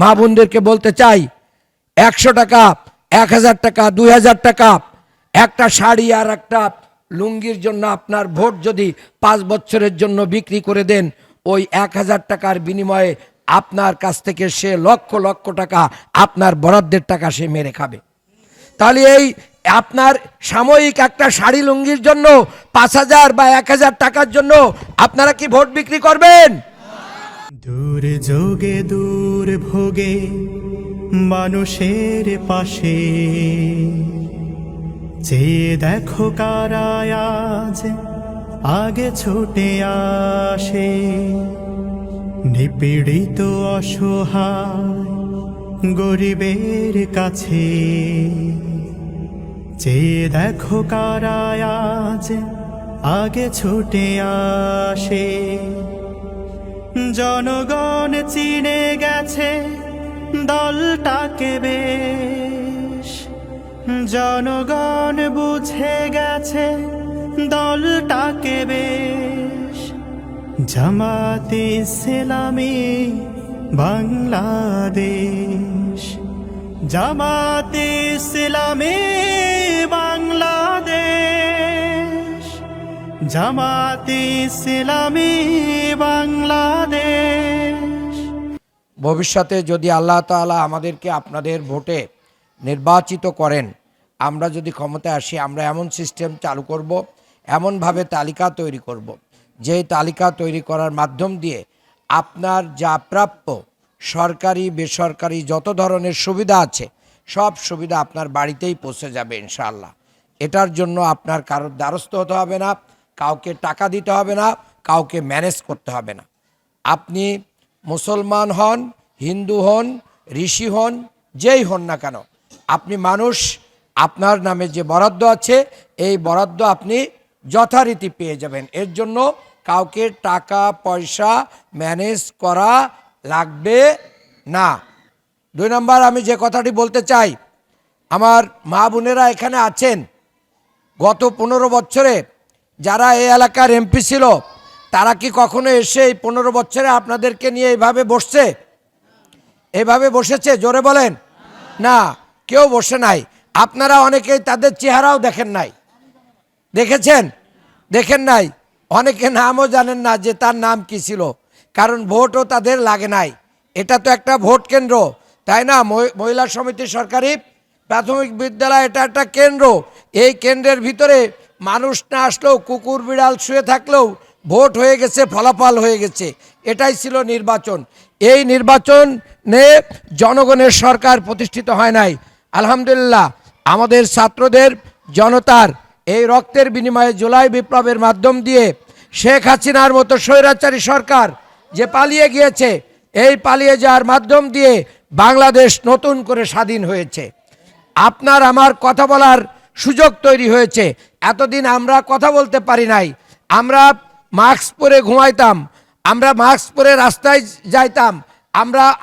মা বোনদেরকে বলতে চাই, 100 টাকা, 1000 টাকা, 2000 টাকা একটা শাড়ি আর একটা লুঙ্গির জন্য আপনার ভোট যদি 5 বছরের জন্য বিক্রি করে দেন, ওই 1000 টাকার বিনিময়ে আপনার কাছ থেকে সে লক্ষ লক্ষ টাকা আপনার বরাদ্দের টাকা সে মেরে খাবে। তাহলে এই আপনার সাময়িক একটা শাড়ি লুঙ্গির জন্য 5000 বা 1000 টাকার জন্য আপনারা কি ভোট বিক্রি করবেন? দূর যোগে দূর ভোগে মানুষের পাশে চেয়ে দেখো কারা আজ আগে ছুটে আসে। নিপীড়িত অসহায় গরিবের কাছে চেয়ে দেখো কারা আজ আগে ছুটে আসে। জনগণ চিনে গেছে দলটাকে বেশ, জনগণ বুঝে গেছে দলটাকে বেশ। জামাতে ইসলামী বাংলাদেশ, জামাতে ইসলামী বাংলাদেশ, জামাতে ইসলামী বাংলাদেশ। ভবিষ্যতে যদি আল্লাহ তাআলা আমাদেরকে আপনাদের ভোটে নির্বাচিত করেন, আমরা যদি ক্ষমতায় আসি, আমরা এমন সিস্টেম চালু করব, এমনভাবে তালিকা তৈরি করব, যেই তালিকা তৈরি করার মাধ্যম দিয়ে আপনার যা প্রাপ্য সরকারি বেসরকারি যত ধরনের সুবিধা আছে সব সুবিধা আপনার বাড়িতেই পৌঁছে যাবে ইনশাআল্লাহ। এটার জন্য আপনার কারোর দ্বারস্থ হতে হবে না, কাউকে টাকা দিতে হবে না, কাউকে ম্যানেজ করতে হবে না। আপনি মুসলমান হন, হিন্দু হন, ঋষি হন, যেই হন না কেন, আপনি মানুষ, আপনার নামে যে বরাদ্দ আছে এই বরাদ্দ আপনি যথারীতি পেয়ে যাবেন। এর জন্য কাউকে টাকা পয়সা ম্যানেজ করা লাগবে না। 2 নম্বর, আমি যে কথাটি বলতে চাই, আমার মা বোনেরা এখানে আছেন, গত 15 বছরে যারা এই এলাকার এমপি ছিল তারা কি কখনো এসে এই 15 বছরে আপনাদেরকে নিয়ে এইভাবে বসছে? এইভাবে বসেছে? জোরে বলেন। না, কেউ বসে নাই। আপনারা অনেকেই তাদের চেহারাও দেখেন নাই। দেখেছেন? দেখেন নাই। অনেকে নামও জানেন না যে তার নাম কি ছিল, কারণ ভোটও তাদের লাগে নাই। এটা তো একটা ভোট কেন্দ্র, তাই না? মহিলা সমিতি সরকারি প্রাথমিক বিদ্যালয় এটা একটা কেন্দ্র। এই কেন্দ্রের ভিতরে মানুষ না আসলেও, কুকুর বিড়াল শুয়ে থাকলেও ভোট হয়ে গেছে, ফলাফল হয়ে গেছে। এটাই ছিল নির্বাচন। এই নির্বাচনে জনগণের সরকার প্রতিষ্ঠিত হয় নাই। আলহামদুলিল্লাহ, আমাদের ছাত্রদের, জনতার এই রক্তের বিনিময়ে জুলাই বিপ্লবের মাধ্যম দিয়ে শেখ হাসিনার মতো স্বৈরাচারী সরকার যে পালিয়ে গিয়েছে, এই পালিয়ে যাওয়ার মাধ্যম দিয়ে বাংলাদেশ নতুন করে স্বাধীন হয়েছে। আপনার আমার কথা বলার সুযোগ তৈরি হয়েছে। এতদিন আমরা কথা বলতে পারি নাই, আমরা মাস্ক পরে ঘুমাইতাম, আমরা মাস্ক পরে রাস্তায় যাইতাম,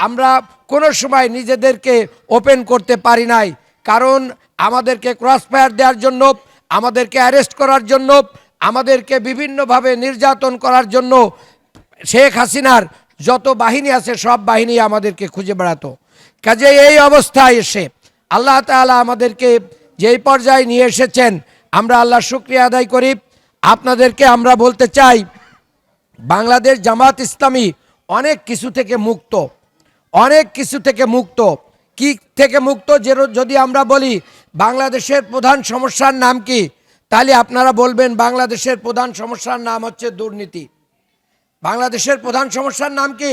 আমরা কোনো সময় নিজেদেরকে ওপেন করতে পারি নাই, কারণ আমাদেরকে ক্রস ফায়ার দেওয়ার জন্য, আমাদেরকে অ্যারেস্ট করার জন্য, আমাদেরকে বিভিন্নভাবে নির্যাতন করার জন্য শেখ হাসিনার যত বাহিনী আছে সব বাহিনী আমাদেরকে খুঁজে বেড়াতো। কাজে এই অবস্থায় এসে আল্লাহ তাআলা আমাদেরকে যেই পর্যায়ে নিয়ে এসেছেন, আমরা আল্লাহর শুকরিয়া আদায় করি। আপনাদেরকে আমরা বলতে চাই, বাংলাদেশ জামাত ইসলামী অনেক কিছু থেকে মুক্ত, অনেক কিছু থেকে মুক্ত। কি থেকে মুক্ত? যদি আমরা বলি বাংলাদেশের প্রধান সমস্যার নাম কি, তাহলে আপনারা বলবেন বাংলাদেশের প্রধান সমস্যার নাম হচ্ছে দুর্নীতি। বাংলাদেশের প্রধান সমস্যার নাম কি?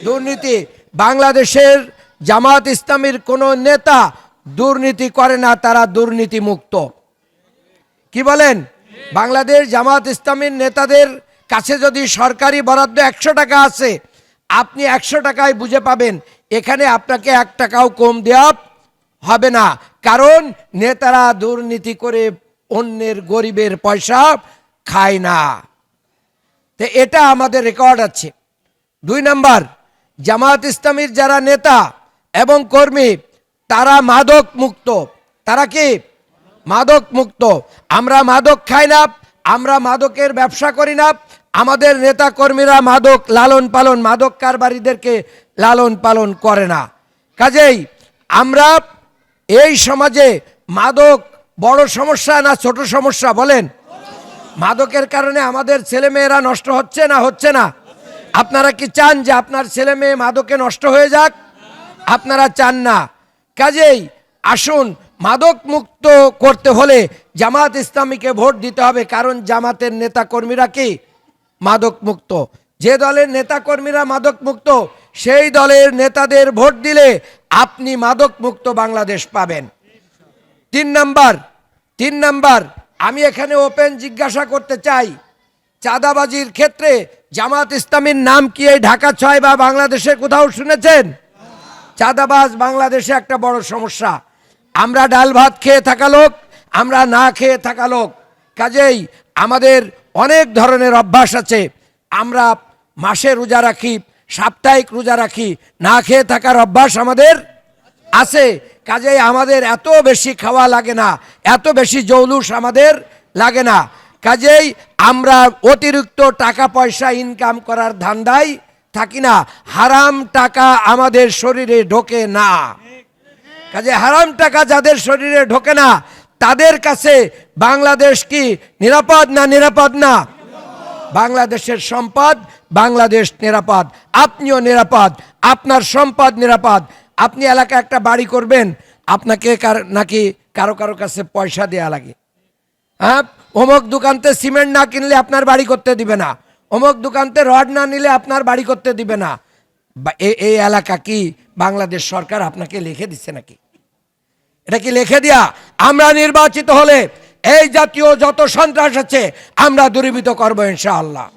দুর্নীতি। বাংলাদেশের জামাত ইসলামীর কোনো নেতা দুর্নীতি করে না, তারা দুর্নীতি মুক্ত। কি বলেন? বাংলাদেশ জামাত ইসলামীর নেতাদের কাছে যদি সরকারি বরাদ্দ 100 টাকা আছে, আপনি 100 টাকায় বুঝে পাবেন এখানে আপনাকে 1 টাকাও কম দেওয়া হবে না, কারণ নেতারা দুর্নীতি করে অন্যের গরিবের পয়সা খায় না। তো এটা আমাদের রেকর্ড আছে। 2 নম্বর, জামাত ইসলামীর যারা নেতা এবং কর্মী তারা মাদক মুক্ত। তারা কি? মাদক মুক্ত। আমরা মাদক খাই না, আমরা মাদকের ব্যবসা করি না। আমাদের নেতা কর্মীরা মাদক লালন পালন, মাদক কারবারিদেরকে লালন পালন করে না। কাজেই আমরা এই সমাজে মাদক বড় সমস্যা না ছোট সমস্যা বলেন? মাদকের কারণে আমাদের ছেলে মেয়েরা নষ্ট হচ্ছে না হচ্ছে না? আপনারা কি চান যে আপনার ছেলে মেয়ে মাদকে নষ্ট হয়ে যাক? আপনারা চান না। কাজেই আসুন, মাদক মুক্ত করতে হলে জামাত ইসলামীকে ভোট দিতে হবে, কারণ জামাতের নেতা কর্মীরা কি মাদক মুক্ত। যে দলের নেতা কর্মীরা মাদক মুক্ত সেই দলের নেতাদের ভোট দিলে আপনি মাদক মুক্ত বাংলাদেশ পাবেন। 3 নাম্বার আমি এখানে ওপেন জিজ্ঞাসা করতে চাই, চাঁদাবাজির ক্ষেত্রে জামাত ইসলামীর নাম কি এই ঢাকা 6 বা বাংলাদেশে কোথাও শুনেছেন? চাঁদাবাজ বাংলাদেশে একটা বড় সমস্যা। আমরা ডাল ভাত খেয়ে থাকা লোক, আমরা না খেয়ে থাকা লোক। কাজেই আমাদের অনেক ধরনের অভ্যাস আছে। আমরা মাসে রোজা রাখি, সাপ্তাহিক রোজা রাখি, না খেয়ে থাকার অভ্যাস আমাদের আছে। কাজেই আমাদের এত বেশি খাওয়া লাগে না, এত বেশি জৌলুস আমাদের লাগে না। কাজেই আমরা অতিরিক্ত টাকা পয়সা ইনকাম করার ধান্দায় থাকি না। হারাম টাকা আমাদের শরীরে ঢোকে না। কাজে হারাম টাকা যাদের শরীরে ঢোকে না তাদের কাছে বাংলাদেশ কি নিরাপদ না নিরাপদ না? বাংলাদেশের সম্পদ, বাংলাদেশ নিরাপদ, আপনিও নিরাপদ, আপনার সম্পদ নিরাপদ। আপনি এলাকায় একটা বাড়ি করবেন, আপনাকে নাকি কারো কারো কাছে পয়সা দেয়া লাগে। হ্যাঁ, অমুক দোকানতে সিমেন্ট না কিনলে আপনার বাড়ি করতে দিবে না, অমুক দোকানতে রড না নিলে আপনার বাড়ি করতে দিবে না। এই এলাকা কি বাংলাদেশ সরকার আপনাকে লিখে দিচ্ছে নাকি? এটা কি লিখে দিয়া? আমরা নির্বাচিত হলে এই জাতীয় যত সন্ত্রাস আছে আমরা দূরীভূত করবো ইনশাআল্লাহ।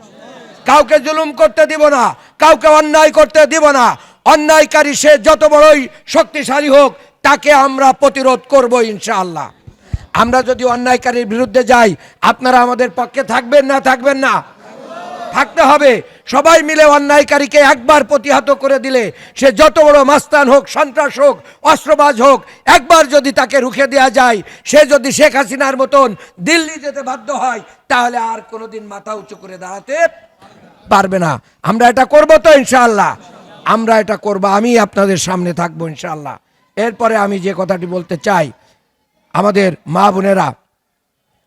কাউকে জুলুম করতে দিব না, কাউকে অন্যায় করতে দিব না। অন্যায়কারী সে যত বড়ই শক্তিশালী হোক তাকে আমরা প্রতিরোধ করব ইনশাআল্লাহ। আমরা যদি অন্যায়কারীর বিরুদ্ধে যাই, আপনারা আমাদের পক্ষে থাকবেন না থাকবেন না? থাকতে হবে। সবাই মিলে অন্যায়কারীকে একবার প্রতিহত করে দিলে সে যত বড় মাস্তান হোক, সন্ত্রাস হোক, অস্ত্রবাজ হোক, একবার যদি তাকে রুখে দেওয়া যায়, সে যদি শেখ হাসিনার মতন দিল্লি যেতে বাধ্য হয় তাহলে আর কোনোদিন মাথা উঁচু করে দাঁড়াতে পারবে না। আমরা এটা করব তো ইনশাআল্লাহ? আমরা এটা করব, আমি আপনাদের সামনে থাকবো ইনশাআল্লাহ। এরপরে আমি যে কথাটি বলতে চাই, আমাদের মা বোনেরা,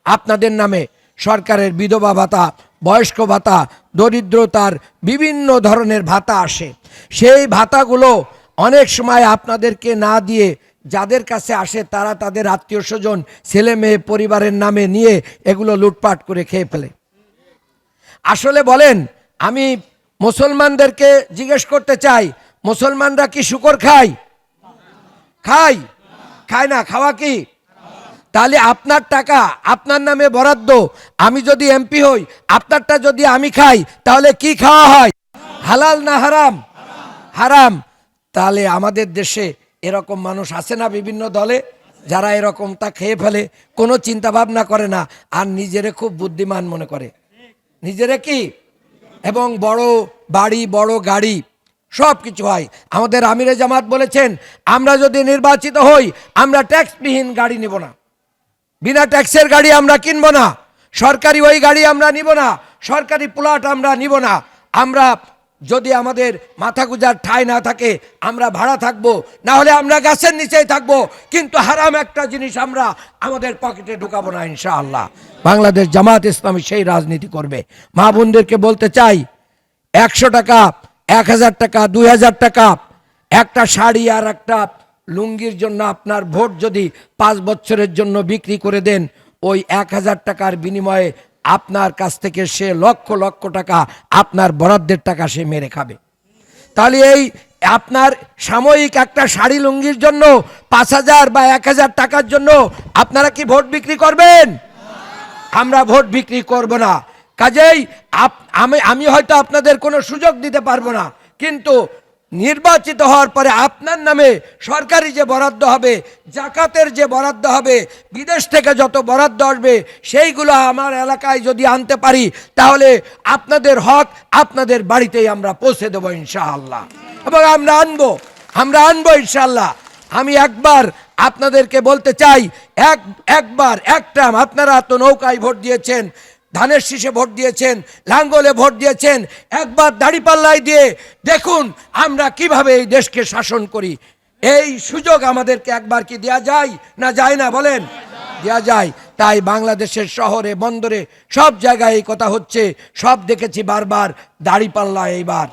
আপনাদের নামে সরকারের বিধবা ভাতা, বয়স্ক ভাতা, দরিদ্রতার বিভিন্ন ধরনের ভাতা আসে। সেই ভাতাগুলো অনেক সময় আপনাদেরকে না দিয়ে যাদের কাছে আসে তারা তাদের আত্মীয় স্বজন, ছেলে মেয়ে, পরিবারের নামে নিয়ে এগুলো লুটপাট করে খেয়ে ফেলে। আসলে বলেন, আমি মুসলমানদেরকে জিজ্ঞেস করতে চাই, মুসলমানরা কি শুকর খায়? খায়? খায় না। খাওয়া কি? তাহলে আপনার টাকা আপনার নামে বরাদ্দ, আমি যদি এমপি হই, আপনারটা যদি আমি খাই তাহলে কি খাওয়া হয়? হালাল না হারাম? হারাম। তাহলে আমাদের দেশে এরকম মানুষ আছে না বিভিন্ন দলে, যারা এরকমটা খেয়ে ফেলে, কোনো চিন্তা ভাবনা করে না, আর নিজেরে খুব বুদ্ধিমান মনে করে। নিজেরে কি? এবং বড় বাড়ি, বড় গাড়ি, সব কিছু হয়। আমাদের আমিরে জামাত বলেছেন, আমরা যদি নির্বাচিত হই আমরা ট্যাক্সবিহীন গাড়ি নিব না, বিনা ট্যাক্সের গাড়ি আমরা কিনবো না, সরকারি ওই গাড়ি আমরা নিব না, সরকারি প্লট আমরা নিব না। আমরা যদি আমাদের মাথা গুজার ঠাঁই না থাকে আমরা ভাড়া থাকবো, না হলে আমরা গাছের নিচেই থাকবো, কিন্তু হারাম একটা জিনিস আমরা আমাদের পকেটে ঢুকাবো না ইনশাআল্লাহ। বাংলাদেশ জামাত ইসলামী সেই রাজনীতি করবে। মা বোনদেরকে বলতে চাই, 100 টাকা, 1000 টাকা, 2000 টাকা একটা শাড়ি আর একটা লুঙ্গির জন্য আপনার ভোট যদি 5 বছরের জন্য বিক্রি করে দেন, ওই 1000 টাকার বিনিময়ে আপনার কাছ থেকে সে লক্ষ লক্ষ টাকা আপনার বরাদ্দের টাকা সে মেরে খাবে। তাহলে এই আপনার সাময়িক একটা শাড়ি লুঙ্গির জন্য 5000 বা 1000 টাকার জন্য আপনারা কি ভোট বিক্রি করবেন? আমরা ভোট বিক্রি করব না। কাজেই আমি হয়তো আপনাদের কোনো সুযোগ দিতে পারবো না, কিন্তু নির্বাচিত হওয়ার পরে আপনার নামে সরকারি যে বরাদ্দ হবে, জাকাতের যে বরাদ্দ হবে, বিদেশ থেকে যত বরাদ্দ আসবে সেইগুলো আমার এলাকায় যদি আনতে পারি তাহলে আপনাদের হক আপনাদের বাড়িতেই আমরা পৌঁছে দেবো ইনশাআল্লাহ। এবং আমরা আনবো ইনশাআল্লাহ। আমি একবার আপনাদেরকে বলতে চাই, একবার একটা আপনারা তো নৌকায় ভোট দিয়েছেন, ধানের শীষে ভোট দিয়েছেন, লাঙ্গলে ভোট দিয়েছেন, একবার দাড়িপাল্লায় দিয়ে দেখুন আমরা কিভাবে এই দেশকে শাসন করি। এই সুযোগ আমাদেরকে একবার কি দেয়া যায় না যায় না বলেন? দেয়া যায়। তাই বাংলাদেশের শহরে বন্দরে সব জায়গায় এই কথা হচ্ছে, সব দেখেছি বারবার দাড়িপাল্লা। এইবার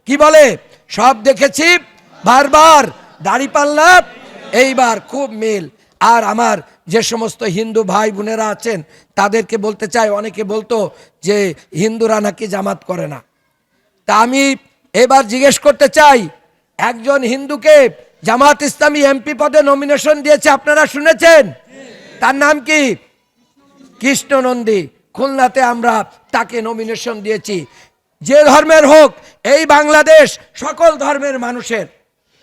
কি বলে? সব দেখেছি বারবার দাড়িপাল্লা, এইবার খুব মিল। আর আমার যে সমস্ত হিন্দু ভাই বোনেরা আছেন তাদেরকে বলতে চাই, অনেকে বলতো যে হিন্দুরা নাকি জামাত করে না। তা আমি এবার জিজ্ঞেস করতে চাই, একজন হিন্দুকে জামাত ইসলামী এমপি পদে নমিনেশন দিয়েছে, আপনারা শুনেছেন? তার নাম কি? কৃষ্ণ নন্দী। খুলনাতে আমরা তাকে নমিনেশন দিয়েছি। যে ধর্মের হোক, এই বাংলাদেশ সকল ধর্মের মানুষের।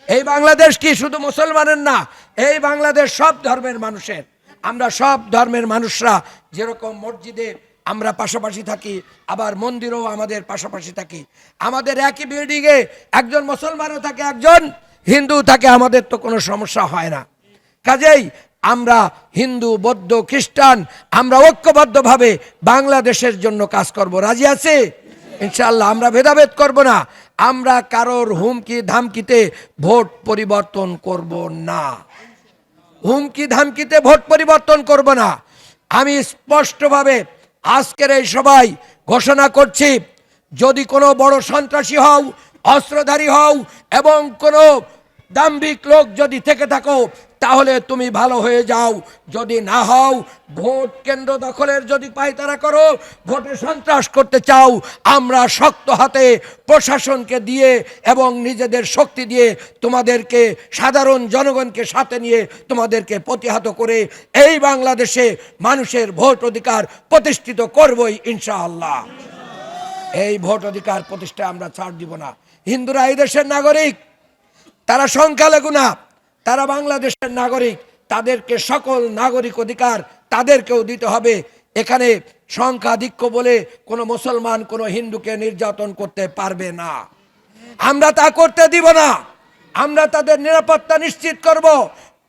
এই বাংলাদেশ কি শুধু মুসলমানের না, এই বাংলাদেশ সব ধর্মের মানুষের। আমরা সব ধর্মের মানুষরা যেরকম মসজিদে আমরা পাশাপাশি থাকি, আবার মন্দিরেও আমাদের পাশাপাশি থাকি। আমাদের একই বিল্ডিংয়ে একজন মুসলমানও থাকে, একজন হিন্দু থাকে, আমাদের তো কোনো সমস্যা হয় না। কাজেই আমরা হিন্দু, বৌদ্ধ, খ্রিস্টান আমরা ঐক্যবদ্ধভাবে বাংলাদেশের জন্য কাজ করব। রাজি আছে? ইনশাআল্লাহ আমরা ভেদাভেদ করব না। আমরা কারোর হুমকি ধামকিতে ভোট পরিবর্তন করব না। হুমকি ধামকিতে ভোট পরিবর্তন করব না। আমি স্পষ্টভাবে আজকের এই সভায় ঘোষণা করছি, যদি কোনো বড় সন্ত্রাসী হও, অস্ত্রধারী হও এবং কোনো দাম্ভিক লোক যদি থেকে থাকো, তাহলে তুমি ভালো হয়ে যাও। যদি না হও, ভোট কেন্দ্র দখলের যদি পায়তারা করো, ভোটে সন্ত্রাস করতে চাও, আমরা শক্ত হাতে প্রশাসনকে দিয়ে এবং নিজেদের শক্তি দিয়ে তোমাদেরকে, সাধারণ জনগণকে সাথে নিয়ে তোমাদেরকে প্রতিহত করে এই বাংলাদেশে মানুষের ভোট অধিকার প্রতিষ্ঠিত করবই ইনশাআল্লাহ। এই ভোট অধিকার প্রতিষ্ঠায় আমরা ছাড় দিব না। হিন্দুরা এই দেশের নাগরিক, তারা সংখ্যালঘু না, তারা বাংলাদেশের নাগরিক। তাদেরকে সকল নাগরিক অধিকার তাদেরকেও দিতে হবে। এখানে সংখ্যাধিক্য বলে কোনো মুসলমান কোনো হিন্দুকে নির্যাতন করতে পারবে না। আমরা তা করতে দিব না। আমরা তাদের নিরাপত্তা নিশ্চিত করব।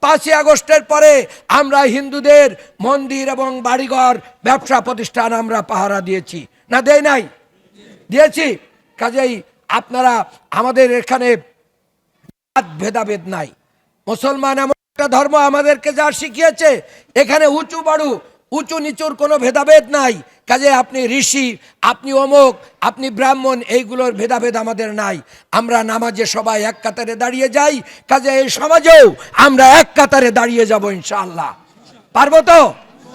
5ই আগস্টের পরে আমরা হিন্দুদের মন্দির এবং বাড়িঘর, ব্যবসা প্রতিষ্ঠান আমরা পাহারা দিয়েছি না? দেই নাই? দিয়েছি। কাজেই আপনারা, আমাদের এখানে ভেদাভেদ নাই। মুসলমান এমন একটা ধর্ম আমাদেরকে যা শিখিয়েছে, এখানে উঁচু বাড়ু, উঁচু নিচুর কোনো ভেদাভেদ নাই। কাজে আপনি ঋষি, আপনি অমুক, আপনি ব্রাহ্মণ, এইগুলোর ভেদাভেদ আমাদের নাই। আমরা নামাজে সবাই এক কাতারে দাঁড়িয়ে যাই। কাজে এই সমাজেও আমরা এক কাতারে দাঁড়িয়ে যাব ইনশাআল্লাহ। পারবো তো?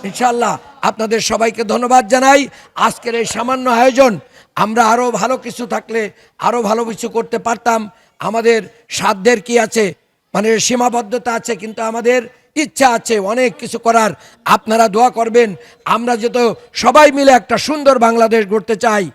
ইনশাআল্লাহ। আপনাদের সবাইকে ধন্যবাদ জানাই। আজকের এই সামান্য আয়োজন, আমরা আরো ভালো কিছু থাকলে আরো ভালো কিছু করতে পারতাম। আমাদের সাধ্যের কি আছে, মানে সীমাবদ্ধতা আছে, কিন্তু আমাদের ইচ্ছা আছে অনেক কিছু করার। আপনারা দোয়া করবেন। আমরা যত সবাই মিলে একটা সুন্দর বাংলাদেশ গড়তে চাই।